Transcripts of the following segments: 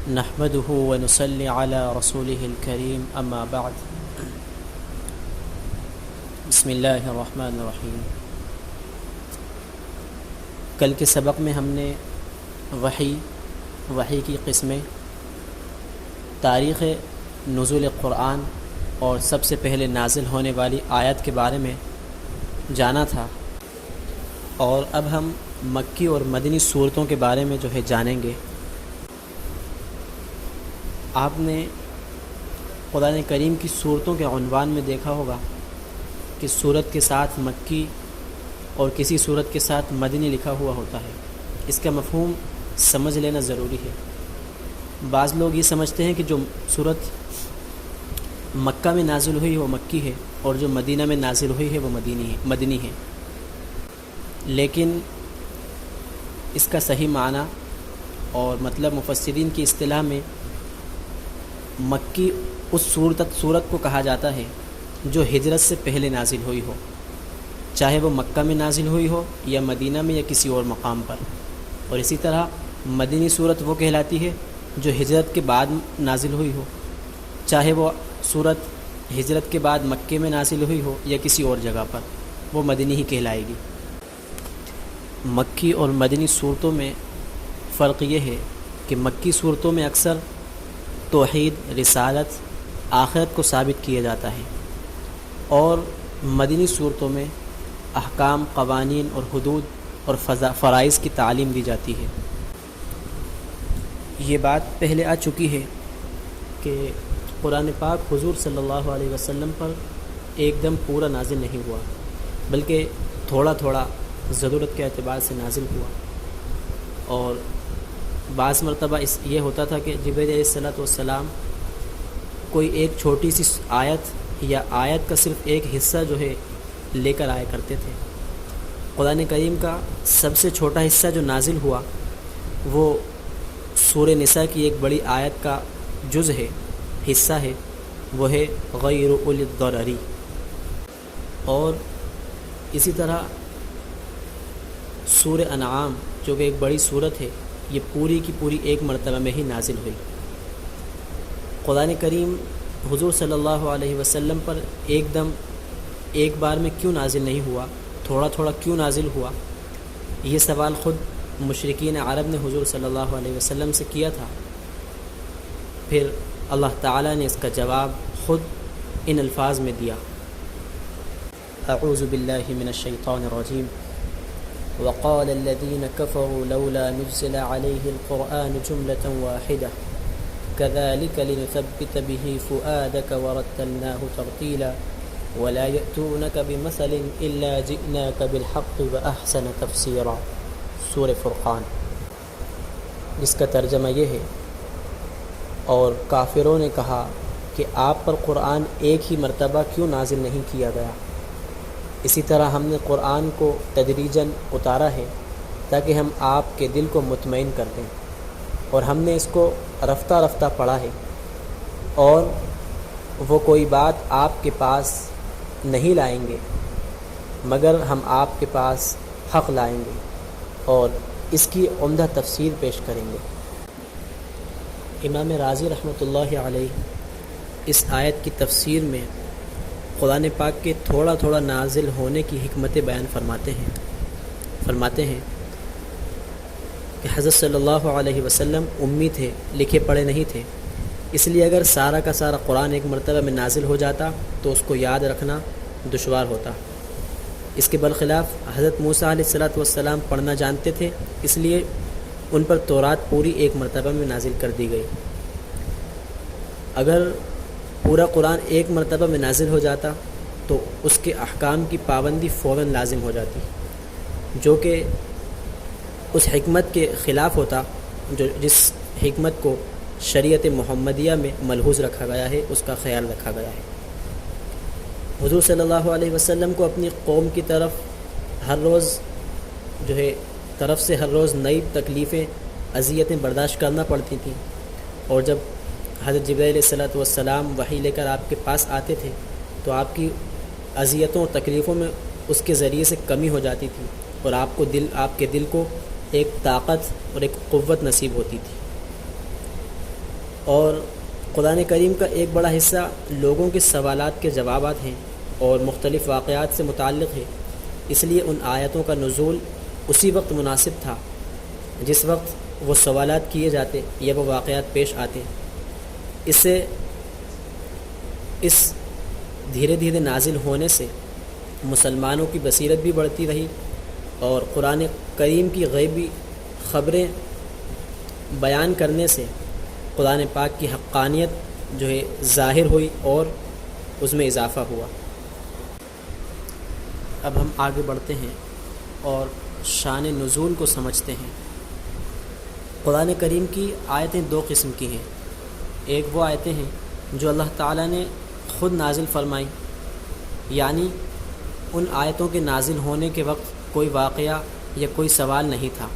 نحمده ونصلي على رسوله الكريم اما بعد بسم اللہ الرحمن الرحیم۔ کل کے سبق میں ہم نے وحی کی قسمیں، تاریخ نزول قرآن اور سب سے پہلے نازل ہونے والی آیت کے بارے میں جانا تھا، اور اب ہم مکی اور مدنی صورتوں کے بارے میں جانیں گے۔ آپ نے قرآن کریم کی صورتوں کے عنوان میں دیکھا ہوگا کہ صورت کے ساتھ مکی اور کسی صورت کے ساتھ مدنی لکھا ہوا ہوتا ہے۔ اس کا مفہوم سمجھ لینا ضروری ہے۔ بعض لوگ یہ سمجھتے ہیں کہ جو صورت مکہ میں نازل ہوئی وہ مکی ہے، اور جو مدینہ میں نازل ہوئی ہے وہ مدنی ہے، لیکن اس کا صحیح معنی اور مطلب مفسرین کی اصطلاح میں مکی اس صورت کو کہا جاتا ہے جو ہجرت سے پہلے نازل ہوئی ہو، چاہے وہ مکہ میں نازل ہوئی ہو یا مدینہ میں یا کسی اور مقام پر۔ اور اسی طرح مدنی صورت وہ کہلاتی ہے جو ہجرت کے بعد نازل ہوئی ہو، چاہے وہ صورت ہجرت کے بعد مکے میں نازل ہوئی ہو یا کسی اور جگہ پر، وہ مدنی ہی کہلائے گی۔ مکی اور مدنی صورتوں میں فرق یہ ہے کہ مکی صورتوں میں اکثر توحید، رسالت، آخرت کو ثابت کیا جاتا ہے، اور مدنی صورتوں میں احکام، قوانین اور حدود اور فرائض کی تعلیم دی جاتی ہے۔ یہ بات پہلے آ چکی ہے کہ قرآن پاک حضور صلی اللہ علیہ وسلم پر ایک دم پورا نازل نہیں ہوا، بلکہ تھوڑا تھوڑا ضرورت کے اعتبار سے نازل ہوا، اور بعض مرتبہ یہ ہوتا تھا کہ جبرائیل علیہ السلام کوئی ایک چھوٹی سی آیت یا آیت کا صرف ایک حصہ لے کر آیا کرتے تھے۔ قرآن کریم کا سب سے چھوٹا حصہ جو نازل ہوا وہ سورہ نساء کی ایک بڑی آیت کا جز ہے، حصہ ہے، وہ ہے غیر اولی الضرر۔ اور اسی طرح سورہ انعام جو کہ ایک بڑی صورت ہے، یہ پوری کی پوری ایک مرتبہ میں ہی نازل ہوئی۔ قرآن کریم حضور صلی اللہ علیہ وسلم پر ایک بار میں کیوں نازل نہیں ہوا، تھوڑا تھوڑا کیوں نازل ہوا؟ یہ سوال خود مشرکین عرب نے حضور صلی اللہ علیہ وسلم سے کیا تھا۔ پھر اللہ تعالیٰ نے اس کا جواب خود ان الفاظ میں دیا: اعوذ باللہ من الشیطان الرجیم، وقال الذين كفروا لولا نزل عليه القرآن جملة واحدة كذلك لنثبت به فؤادك ورتلناه ترتيلا ولا يأتونك بمثل إلا جئناك بالحق وأحسن تفسيرا۔ سورہ فرقان، جس کا ترجمہ یہ ہے: اور کافروں نے کہا کہ آپ پر قرآن ایک ہی مرتبہ کیوں نازل نہیں کیا گیا؟ اسی طرح ہم نے قرآن کو تدریجاً اتارا ہے تاکہ ہم آپ کے دل کو مطمئن کر دیں، اور ہم نے اس کو رفتہ رفتہ پڑھا ہے، اور وہ کوئی بات آپ کے پاس نہیں لائیں گے مگر ہم آپ کے پاس حق لائیں گے اور اس کی عمدہ تفسیر پیش کریں گے۔ امام رازی رحمۃ اللہ علیہ اس آیت کی تفسیر میں قرآن پاک کے تھوڑا تھوڑا نازل ہونے کی حکمت بیان فرماتے ہیں کہ حضرت صلی اللہ علیہ وسلم امی تھے، لکھے پڑھے نہیں تھے، اس لیے اگر سارا کا سارا قرآن ایک مرتبہ میں نازل ہو جاتا تو اس کو یاد رکھنا دشوار ہوتا۔ اس کے برخلاف حضرت موسیٰ علیہ السلام پڑھنا جانتے تھے، اس لیے ان پر تورات پوری ایک مرتبہ میں نازل کر دی گئی۔ اگر پورا قرآن ایک مرتبہ میں نازل ہو جاتا تو اس کے احکام کی پابندی فوراً لازم ہو جاتی، جو کہ اس حکمت کے خلاف ہوتا جس حکمت کو شریعت محمدیہ میں ملحوظ رکھا گیا ہے، اس کا خیال رکھا گیا ہے۔ حضور صلی اللہ علیہ وسلم کو اپنی قوم کی طرف ہر روز نئی تکلیفیں، اذیتیں برداشت کرنا پڑتی تھیں، اور جب حضرت جبرائیل علیہ السلام وحی لے کر آپ کے پاس آتے تھے تو آپ کی اذیتوں اور تکلیفوں میں اس کے ذریعے سے کمی ہو جاتی تھی، اور آپ کے دل کو ایک طاقت اور ایک قوت نصیب ہوتی تھی۔ اور قرآن کریم کا ایک بڑا حصہ لوگوں کے سوالات کے جوابات ہیں اور مختلف واقعات سے متعلق ہے، اس لیے ان آیتوں کا نزول اسی وقت مناسب تھا جس وقت وہ سوالات کیے جاتے یا وہ واقعات پیش آتے۔ اس سے اس دھیرے دھیرے نازل ہونے سے مسلمانوں کی بصیرت بھی بڑھتی رہی اور قرآن کریم کی غیبی خبریں بیان کرنے سے قرآن پاک کی حقانیت جو ہے ظاہر ہوئی اور اس میں اضافہ ہوا۔ اب ہم آگے بڑھتے ہیں اور شان نزول کو سمجھتے ہیں۔ قرآن کریم کی آیتیں دو قسم کی ہیں، ایک وہ آیتیں ہیں جو اللہ تعالیٰ نے خود نازل فرمائیں، یعنی ان آیتوں کے نازل ہونے کے وقت کوئی واقعہ یا کوئی سوال نہیں تھا،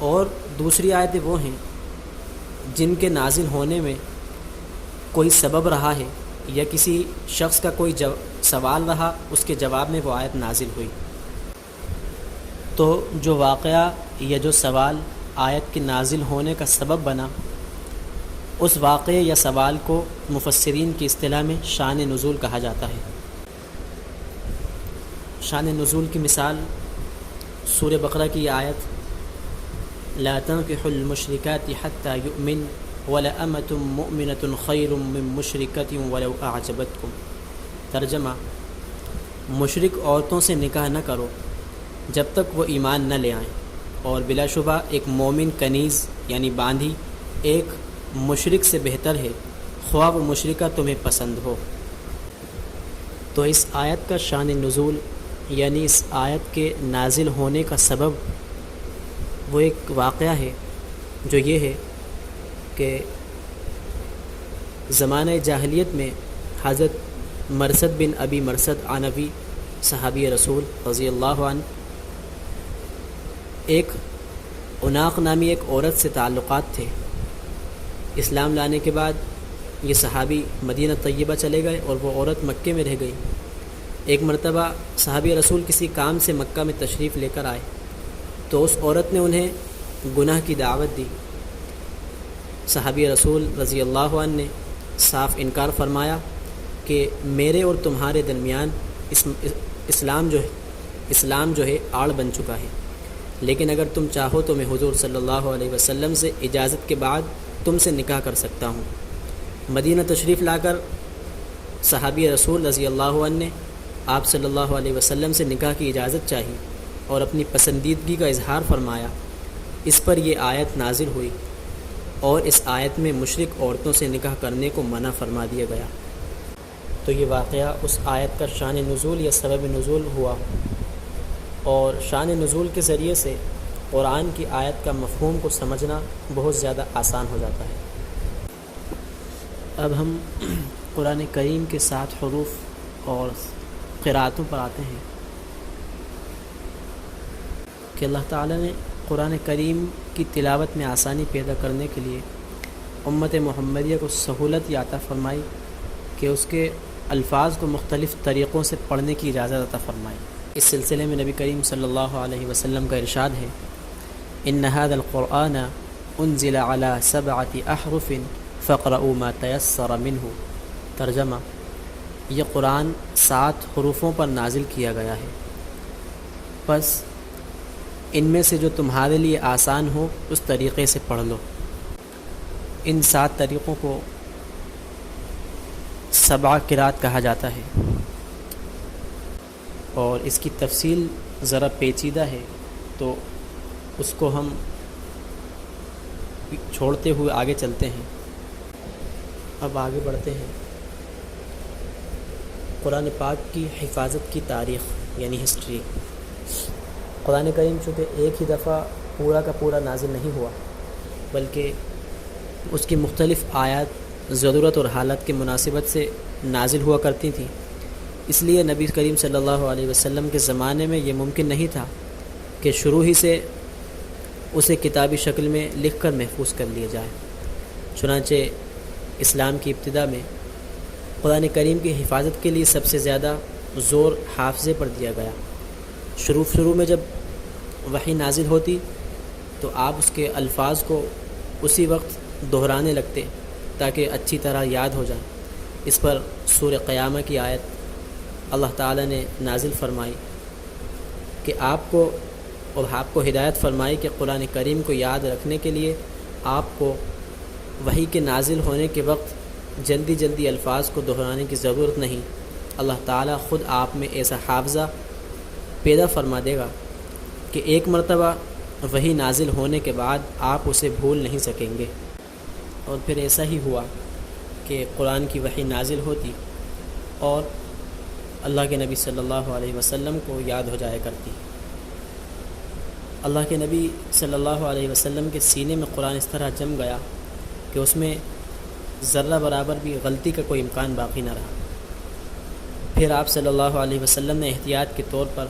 اور دوسری آیتیں وہ ہیں جن کے نازل ہونے میں کوئی سبب رہا ہے یا کسی شخص کا کوئی سوال رہا، اس کے جواب میں وہ آیت نازل ہوئی۔ تو جو واقعہ یا جو سوال آیت کے نازل ہونے کا سبب بنا، اس واقعے یا سوال کو مفسرین کی اصطلاح میں شان نزول کہا جاتا ہے۔ شان نزول کی مثال سورہ بقرہ کی آیت لا تنكحوا المشركات حتى يؤمن ولأمة مؤمنة خير من مشركة ولو أعجبتكم۔ ترجمہ: مشرک عورتوں سے نکاح نہ کرو جب تک وہ ایمان نہ لے آئیں، اور بلا شبہ ایک مومن کنیز یعنی باندھی ایک مشرک سے بہتر ہے، خواہ وہ مشرکہ تمہیں پسند ہو۔ تو اس آیت کا شان نزول یعنی اس آیت کے نازل ہونے کا سبب وہ ایک واقعہ ہے جو یہ ہے کہ زمانہ جاہلیت میں حضرت مرثد بن ابی مرثد عنوی صحابی رسول رضی اللہ عنہ ایک عناق نامی ایک عورت سے تعلقات تھے۔ اسلام لانے کے بعد یہ صحابی مدینہ طیبہ چلے گئے اور وہ عورت مکے میں رہ گئی۔ ایک مرتبہ صحابی رسول کسی کام سے مکہ میں تشریف لے کر آئے تو اس عورت نے انہیں گناہ کی دعوت دی۔ صحابی رسول رضی اللہ عنہ نے صاف انکار فرمایا کہ میرے اور تمہارے درمیان اسلام جو ہے آڑ بن چکا ہے، لیکن اگر تم چاہو تو میں حضور صلی اللہ علیہ وسلم سے اجازت کے بعد تم سے نکاح کر سکتا ہوں۔ مدینہ تشریف لا کر صحابی رسول رضی اللہ عنہ نے آپ صلی اللہ علیہ وسلم سے نکاح کی اجازت چاہی اور اپنی پسندیدگی کا اظہار فرمایا۔ اس پر یہ آیت نازل ہوئی اور اس آیت میں مشرک عورتوں سے نکاح کرنے کو منع فرما دیا گیا۔ تو یہ واقعہ اس آیت کا شان نزول یا سبب نزول ہوا، اور شان نزول کے ذریعے سے قرآن کی آیت کا مفہوم کو سمجھنا بہت زیادہ آسان ہو جاتا ہے۔ اب ہم قرآن کریم کے 7 حروف اور قرأتوں پر آتے ہیں کہ اللہ تعالیٰ نے قرآن کریم کی تلاوت میں آسانی پیدا کرنے کے لیے امت محمدیہ کو سہولت عطا فرمائی کہ اس کے الفاظ کو مختلف طریقوں سے پڑھنے کی اجازت عطا فرمائی۔ اس سلسلے میں نبی کریم صلی اللہ علیہ وسلم کا ارشاد ہے ان هذا القرآن انزل على 7 احرف فاقرؤوا ما تيسر منه۔ ترجمہ: یہ قرآن 7 حروفوں پر نازل کیا گیا ہے، پس ان میں سے جو تمہارے لیے آسان ہو اس طریقے سے پڑھ لو۔ ان 7 طریقوں کو 7 قرأت کہا جاتا ہے، اور اس کی تفصیل ذرا پیچیدہ ہے تو اس کو ہم چھوڑتے ہوئے آگے چلتے ہیں۔ اب آگے بڑھتے ہیں۔ قرآن پاک کی حفاظت کی تاریخ یعنی ہسٹری۔ قرآن کریم چونکہ ایک ہی دفعہ پورا کا پورا نازل نہیں ہوا، بلکہ اس کی مختلف آیات ضرورت اور حالت کے مناسبت سے نازل ہوا کرتی تھیں، اس لیے نبی کریم صلی اللہ علیہ وسلم کے زمانے میں یہ ممکن نہیں تھا کہ شروع ہی سے اسے کتابی شکل میں لکھ کر محفوظ کر لیا جائے۔ چنانچہ اسلام کی ابتدا میں قرآن کریم کی حفاظت کے لیے سب سے زیادہ زور حافظے پر دیا گیا۔ شروع میں جب وحی نازل ہوتی تو آپ اس کے الفاظ کو اسی وقت دہرانے لگتے تاکہ اچھی طرح یاد ہو جائے۔ اس پر سورہ قیامہ کی آیت اللہ تعالیٰ نے نازل فرمائی کہ آپ کو ہدایت فرمائی کہ قرآن کریم کو یاد رکھنے کے لیے آپ کو وحی کے نازل ہونے کے وقت جلدی الفاظ کو دہرانے کی ضرورت نہیں۔ اللہ تعالیٰ خود آپ میں ایسا حافظہ پیدا فرما دے گا کہ ایک مرتبہ وحی نازل ہونے کے بعد آپ اسے بھول نہیں سکیں گے۔ اور پھر ایسا ہی ہوا کہ قرآن کی وحی نازل ہوتی اور اللہ کے نبی صلی اللہ علیہ وسلم کو یاد ہو جایا کرتی۔ اللہ کے نبی صلی اللہ علیہ وسلم کے سینے میں قرآن اس طرح جم گیا کہ اس میں ذرہ برابر بھی غلطی کا کوئی امکان باقی نہ رہا۔ پھر آپ صلی اللہ علیہ وسلم نے احتیاط کے طور پر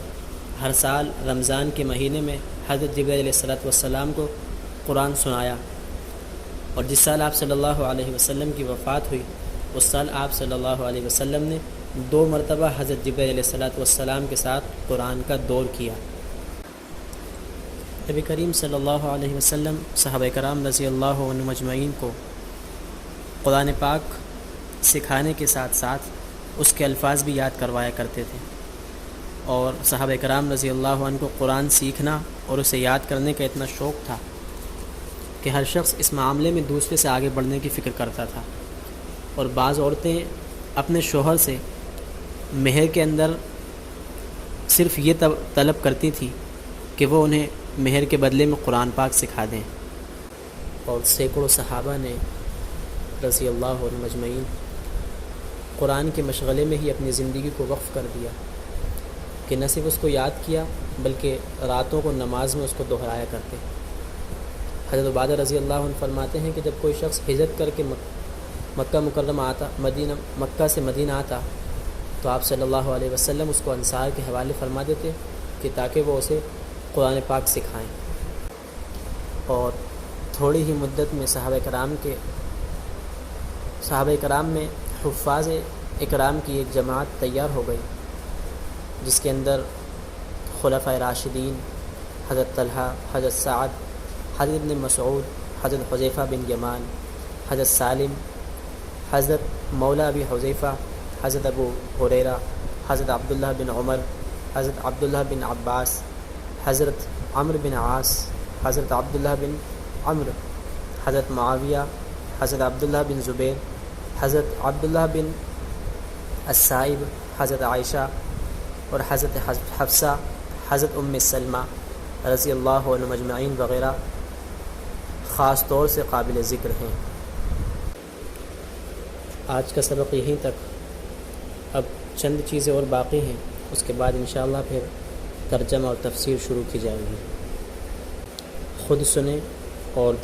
ہر سال رمضان کے مہینے میں حضرت جبرائیل علیہ السلام کو قرآن سنایا، اور جس سال آپ صلی اللہ علیہ وسلم کی وفات ہوئی اس سال آپ صلی اللہ علیہ وسلم نے 2 مرتبہ حضرت جبرائیل علیہ السلام کے ساتھ قرآن کا دور کیا۔ نبی کریم صلی اللہ علیہ وسلم صحابہ کرام رضی اللہ عنہم اجمعین کو قرآن پاک سکھانے کے ساتھ ساتھ اس کے الفاظ بھی یاد کروایا کرتے تھے، اور صحابہ کرام رضی اللہ عنہ کو قرآن سیکھنا اور اسے یاد کرنے کا اتنا شوق تھا کہ ہر شخص اس معاملے میں دوسرے سے آگے بڑھنے کی فکر کرتا تھا۔ اور بعض عورتیں اپنے شوہر سے مہر کے اندر صرف یہ طلب کرتی تھیں کہ وہ انہیں مہر کے بدلے میں قرآن پاک سکھا دیں، اور سینکڑوں صحابہ نے رضی اللہ عنہم اجمعین قرآن کے مشغلے میں ہی اپنی زندگی کو وقف کر دیا کہ نہ صرف اس کو یاد کیا بلکہ راتوں کو نماز میں اس کو دہرایا کرتے۔ حضرت عبادہ رضی اللہ عنہ فرماتے ہیں کہ جب کوئی شخص ہجرت کر کے مکہ مکرمہ آتا، مکہ سے مدینہ آتا، تو آپ صلی اللہ علیہ وسلم اس کو انصار کے حوالے فرما دیتے کہ تاکہ وہ اسے قرآن پاک سکھائیں، اور تھوڑی ہی مدت میں صحابہ کرام میں حفاظ اکرام کی ایک جماعت تیار ہو گئی، جس کے اندر خلفائے راشدین حضرت طلحہ، حضرت سعد، حضرت ابن مسعود، حضرت حذیفہ بن یمان، حضرت سالم، حضرت مولا ابی حذیفہ، حضرت ابو ہریرہ، حضرت عبداللہ بن عمر، حضرت عبداللہ بن عباس، حضرت عمرو بن عاص، حضرت عبداللہ بن عمرو، حضرت معاویہ، حضرت عبداللہ بن زبیر، حضرت عبداللہ بن السائب، حضرت عائشہ اور حضرت حفصہ، حضرت ام سلمہ رضی اللہ عنہم اجمعین وغیرہ خاص طور سے قابل ذکر ہیں۔ آج کا سبق یہیں تک، اب چند چیزیں اور باقی ہیں، اس کے بعد انشاءاللہ پھر ترجمہ اور تفسیر شروع کی جائے گی۔ خود سنیں اور